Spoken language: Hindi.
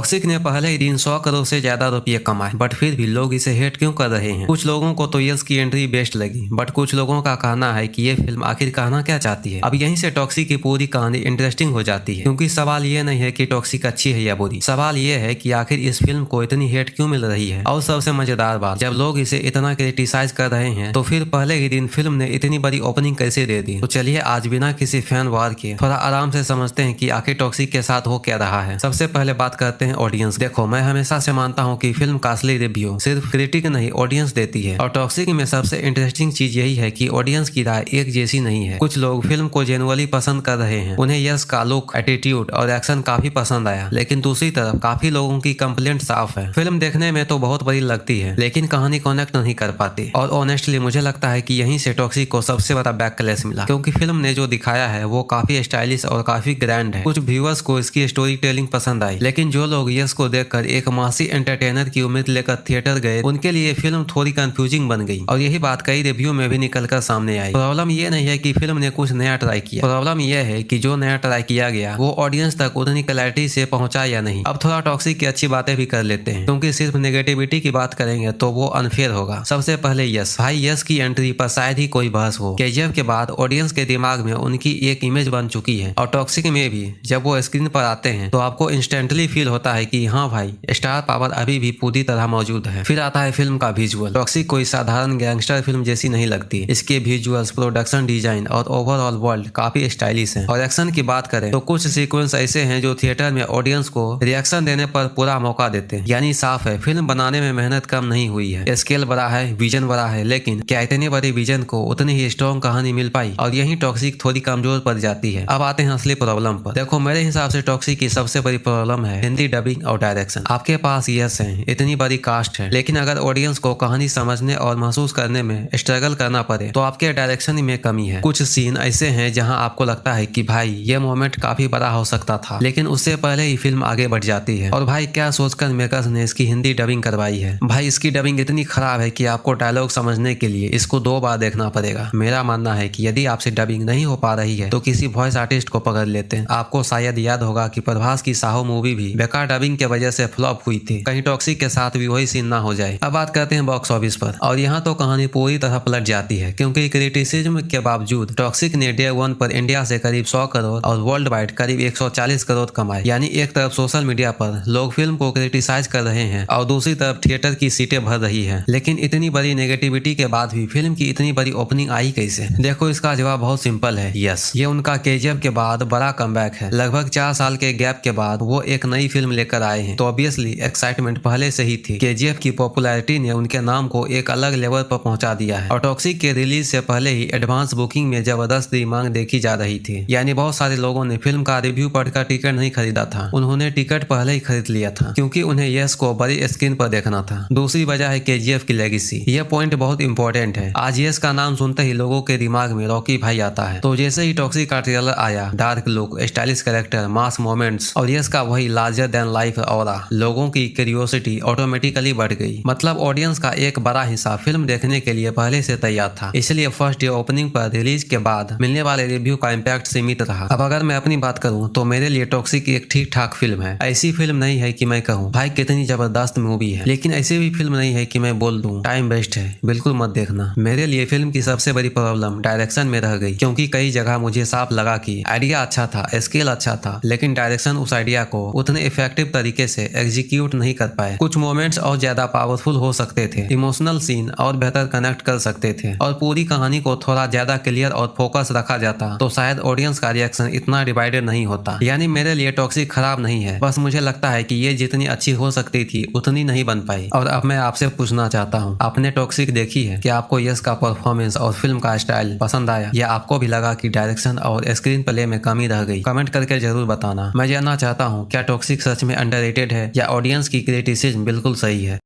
टॉक्सिक ने पहले ही दिन 100 करोड़ से ज्यादा रुपये कमाए, बट फिर भी लोग इसे हेट क्यों कर रहे हैं। कुछ लोगों को तो यस की एंट्री बेस्ट लगी, बट कुछ लोगों का कहना है कि ये फिल्म आखिर कहना क्या चाहती है। अब यहीं से टॉक्सिक की पूरी कहानी इंटरेस्टिंग हो जाती है, क्योंकि सवाल ये नहीं है कि टॉक्सिक अच्छी है या बुरी, सवाल ये है कि आखिर इस फिल्म को इतनी हेट क्यों मिल रही है। और सबसे मजेदार बात, जब लोग इसे इतना क्रिटिसाइज कर रहे हैं तो फिर पहले ही दिन फिल्म ने इतनी बड़ी ओपनिंग कैसे दे दी। तो चलिए आज बिना किसी फैन वार के थोड़ा आराम से समझते हैं कि आखिर टॉक्सिक के साथ हो क्या रहा है। सबसे पहले बात करते हैं ऑडियंस। देखो, मैं हमेशा से मानता हूँ कि फिल्म का असली रिव्यू सिर्फ क्रिटिक नहीं ऑडियंस देती है, और टॉक्सिक में सबसे इंटरेस्टिंग चीज यही है कि ऑडियंस की राय एक जैसी नहीं है। कुछ लोग फिल्म को जेनुअली पसंद कर रहे हैं, उन्हें यश का लुक, एटीट्यूड और एक्शन काफी पसंद आया, लेकिन दूसरी तरफ काफी लोगों की कंप्लेंट साफ है। फिल्म देखने में तो बहुत बड़ी लगती है, लेकिन कहानी कनेक्ट नहीं कर पाती। और ऑनेस्टली मुझे लगता है कि यहीं से टॉक्सिक को सबसे बड़ा बैकलैश मिला, क्योंकि फिल्म ने जो दिखाया है वो काफी स्टाइलिश और काफी ग्रैंड है। कुछ व्यूअर्स को इसकी स्टोरी टेलिंग पसंद आई, लेकिन जो लोग यश को देखकर एक मासी एंटरटेनर की उम्मीद लेकर थिएटर गए, उनके लिए फिल्म थोड़ी कंफ्यूजिंग बन गई। और यही बात कई रिव्यू में भी निकलकर सामने आई। प्रॉब्लम ये नहीं है कि फिल्म ने कुछ नया ट्राई किया, प्रॉब्लम यह है कि जो नया ट्राई किया गया वो ऑडियंस तक उतनी क्लैरिटी से पहुंचा या नहीं। अब थोड़ा टॉक्सिक की अच्छी बातें भी कर लेते हैं, क्योंकि सिर्फ नेगेटिविटी की बात करेंगे तो वो अनफेयर होगा। सबसे पहले यश भाई, यश की एंट्री पर शायद ही कोई बहस हो। केजीएफ के बाद ऑडियंस के दिमाग में उनकी एक इमेज बन चुकी है, और टॉक्सिक में भी जब वो स्क्रीन पर आते हैं तो आपको इंस्टेंटली फील होता है कि हाँ भाई, स्टार पावर अभी भी पूरी तरह मौजूद है। फिर आता है फिल्म का विजुअल। टॉक्सिक कोई साधारण गैंगस्टर फिल्म जैसी नहीं लगती। इसके विजुअल्स, प्रोडक्शन डिजाइन और ओवरऑल वर्ल्ड काफी स्टाइलिश है। और एक्शन की बात करें तो कुछ सीक्वेंस ऐसे हैं जो थिएटर में ऑडियंस को रिएक्शन देने पर पूरा मौका देते हैं। यानी साफ है, फिल्म बनाने में मेहनत कम नहीं हुई है। स्केल बड़ा है, विजन बड़ा है, लेकिन क्या इतने बड़े विजन को उतनी ही स्ट्रॉन्ग कहानी मिल पाई? और यही टॉक्सिक थोड़ी कमजोर पड़ जाती है। अब आते हैं असली प्रॉब्लम पर। देखो, मेरे हिसाब से टॉक्सिक की सबसे बड़ी प्रॉब्लम है हिंदी डबिंग और डायरेक्शन। आपके पास यस है, इतनी बड़ी कास्ट है, लेकिन अगर ऑडियंस को कहानी समझने और महसूस करने में स्ट्रगल करना पड़े तो आपके डायरेक्शन में कमी है। कुछ सीन ऐसे हैं जहां आपको लगता है कि भाई ये मोमेंट काफी बड़ा हो सकता था, लेकिन उससे पहले ही फिल्म आगे बढ़ जाती है। और भाई, क्या सोचकर मेकर्स ने इसकी हिंदी डबिंग करवाई है? भाई, इसकी डबिंग इतनी खराब है कि आपको डायलॉग समझने के लिए इसको 2 बार देखना पड़ेगा। मेरा मानना है कि यदि आपसे डबिंग नहीं हो पा रही है तो किसी वॉइस आर्टिस्ट को पकड़ लेते हैं। आपको शायद याद होगा कि प्रभास की साहो मूवी भी बेकार डबिंग की वजह से फ्लॉप हुई थी। कहीं टॉक्सिक के साथ भी वही सीन ना हो जाए। अब बात करते हैं बॉक्स ऑफिस पर, और यहाँ तो कहानी पूरी तरह पलट जाती है, क्योंकि क्रिटिसिज्म के बावजूद टॉक्सिक ने डे 1 पर इंडिया से करीब 100 करोड़ और वर्ल्ड वाइड करीब 140 करोड़ कमाए। यानी एक तरफ सोशल मीडिया पर लोग फिल्म को क्रिटिसाइज कर रहे हैं और दूसरी तरफ थिएटर की सीटें भर रही है। लेकिन इतनी बड़ी नेगेटिविटी के बाद भी फिल्म की इतनी बड़ी ओपनिंग आई कैसे? देखो, इसका जवाब बहुत सिंपल है, यस। ये उनका केजीएफ के बाद बड़ा कमबैक है। लगभग 4 साल के गैप के बाद वो एक नई फिल्म लेकर आए हैं, तो ऑब्वियसली एक्साइटमेंट पहले से ही थी। केजीएफ की पॉपुलैरिटी ने उनके नाम को एक अलग लेवल पर पहुंचा दिया है, और टॉक्सिक के रिलीज से पहले ही एडवांस बुकिंग में जबरदस्त मांग देखी जा रही थी। यानी बहुत सारे लोगों ने फिल्म का रिव्यू पढ़कर टिकट नहीं खरीदा था, उन्होंने टिकट पहले ही खरीद लिया था, क्योंकि उन्हें यश को बड़ी स्क्रीन पर देखना था। दूसरी वजह है केजीएफ की लेगेसी। यह पॉइंट बहुत इंपॉर्टेंट है। आज यश का नाम सुनते ही लोगों के दिमाग में रॉकी भाई आता है, तो जैसे ही टॉक्सिक का ट्रेलर आया, डार्क लुक, स्टाइलिश कैरेक्टर, मास मोमेंट्स और यश का वही लार्जर देन लाइफ ऑरा, लोगों की क्यूरियोसिटी ऑटोमेटिकली बढ़ गई। मतलब ऑडियंस का एक बड़ा हिस्सा फिल्म देखने के लिए पहले से तैयार था। इसलिए फर्स्ट डे ओपनिंग पर रिलीज के बाद मिलने वाले रिव्यू का इम्पैक्ट सीमित रहा। अब अगर मैं अपनी बात करूं तो मेरे लिए टॉक्सिक एक ठीक ठाक फिल्म है। ऐसी फिल्म नहीं है कि मैं कहूं भाई कितनी जबरदस्त मूवी है, लेकिन ऐसी भी फिल्म नहीं है कि मैं बोल दूं टाइम वेस्ट है, बिल्कुल मत देखना। मेरे लिए फिल्म की सबसे बड़ी प्रॉब्लम डायरेक्शन में रह गई, क्योंकि कई जगह मुझे साफ लगा कि आइडिया अच्छा था, स्केल अच्छा था, लेकिन डायरेक्शन उस आइडिया को उतने इफेक्टिव तरीके से एग्जीक्यूट नहीं कर पाए। कुछ मोमेंट्स और ज्यादा पावरफुल हो सकते थे, इमोशनल सीन और बेहतर कनेक्ट कर सकते थे, और पूरी कहानी को थोड़ा ज्यादा क्लियर और फोकस रखा जाता तो शायद ऑडियंस का रिएक्शन इतना डिवाइडेड नहीं होता। यानी मेरे लिए टॉक्सिक खराब नहीं है, बस मुझे लगता है कि ये जितनी अच्छी हो सकती थी उतनी नहीं बन पाई। और अब मैं आपसे पूछना चाहता हूँ, आपने टॉक्सिक देखी है? क्या आपको यश का परफॉर्मेंस और फिल्म का स्टाइल पसंद आया, या आपको भी लगा कि डायरेक्शन और स्क्रीन प्ले में कमी रह गई? कमेंट करके जरूर बताना। मैं जानना चाहता हूँ, क्या टॉक्सिक सच में अंडररेटेड है या ऑडियंस की क्रिटिसिज्म बिल्कुल सही है।